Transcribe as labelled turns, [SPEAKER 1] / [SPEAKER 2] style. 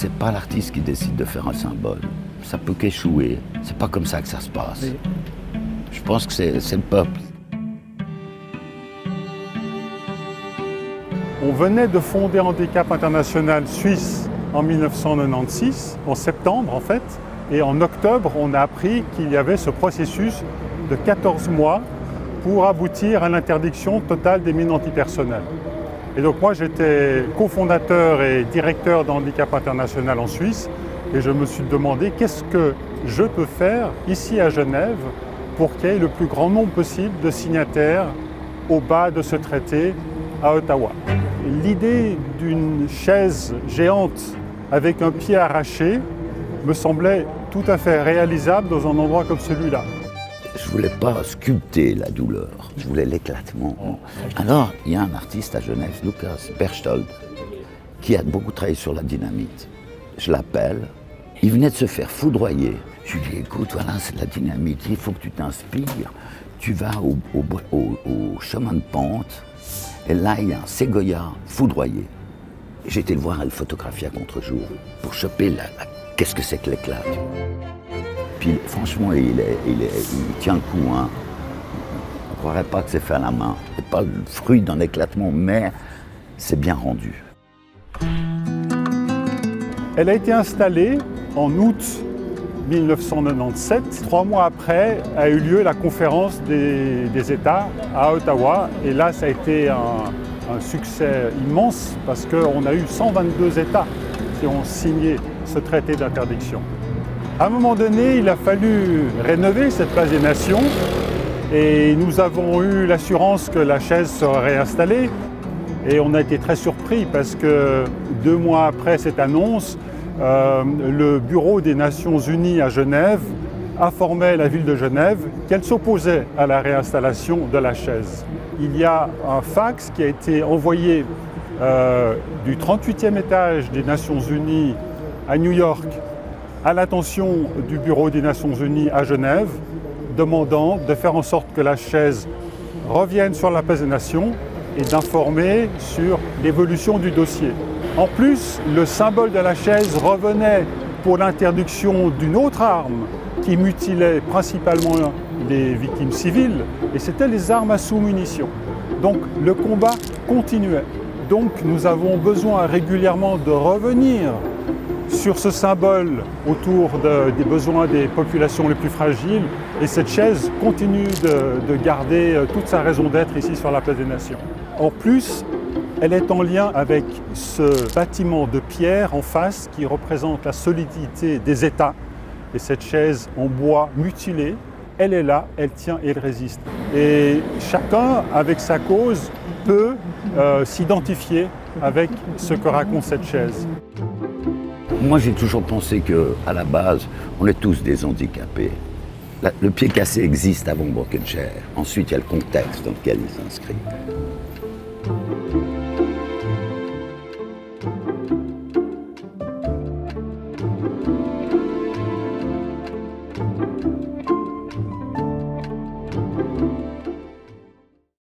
[SPEAKER 1] c'est pas l'artiste qui décide de faire un symbole. Ça peut qu'échouer. C'est pas comme ça que ça se passe. Oui. Je pense que c'est le peuple.
[SPEAKER 2] On venait de fonder Handicap International Suisse en 1996, en septembre en fait, et en octobre, on a appris qu'il y avait ce processus de 14 mois pour aboutir à l'interdiction totale des mines antipersonnelles. Et donc moi, j'étais cofondateur et directeur d'Handicap International en Suisse, et je me suis demandé qu'est-ce que je peux faire ici à Genève pour qu'il y ait le plus grand nombre possible de signataires au bas de ce traité à Ottawa. L'idée d'une chaise géante avec un pied arraché me semblait tout à fait réalisable dans un endroit comme celui-là.
[SPEAKER 1] Je ne voulais pas sculpter la douleur, je voulais l'éclatement. Alors, il y a un artiste à Genève, Lukas Berchtold, qui a beaucoup travaillé sur la dynamite. Je l'appelle, il venait de se faire foudroyer. Je lui dis, écoute, voilà, c'est de la dynamite, il faut que tu t'inspires. Tu vas au chemin de pente, et là, il y a un ségoya foudroyé. J'ai été le voir à le photographier à contre-jour pour choper qu'est-ce que c'est que l'éclat. Puis franchement, il tient le coup. Hein. On ne croirait pas que c'est fait à la main. C'est pas le fruit d'un éclatement, mais c'est bien rendu.
[SPEAKER 2] Elle a été installée en août 1997. 3 mois après a eu lieu la conférence des États à Ottawa. Et là, ça a été un succès immense parce qu'on a eu 122 États qui ont signé ce traité d'interdiction. À un moment donné, il a fallu rénover cette place des nations et nous avons eu l'assurance que la chaise serait réinstallée. Et on a été très surpris parce que 2 mois après cette annonce, le Bureau des Nations Unies à Genève informait la ville de Genève qu'elle s'opposait à la réinstallation de la chaise. Il y a un fax qui a été envoyé du 38e étage des Nations Unies à New York à l'attention du Bureau des Nations Unies à Genève, demandant de faire en sorte que la chaise revienne sur la place des nations et d'informer sur l'évolution du dossier. En plus, le symbole de la chaise revenait pour l'interdiction d'une autre arme qui mutilait principalement les victimes civiles, et c'était les armes à sous-munitions. Donc le combat continuait. Donc nous avons besoin régulièrement de revenir sur ce symbole autour des besoins des populations les plus fragiles, et cette chaise continue de garder toute sa raison d'être ici sur la place des Nations. En plus, elle est en lien avec ce bâtiment de pierre en face qui représente la solidité des États. Et cette chaise en bois mutilée, elle est là, elle tient et elle résiste. Et chacun, avec sa cause, peut s'identifier avec ce que raconte cette chaise.
[SPEAKER 1] Moi, j'ai toujours pensé qu'à la base, on est tous des handicapés. Le pied cassé existe avant Broken Chair. Ensuite, il y a le contexte dans lequel il s'inscrit.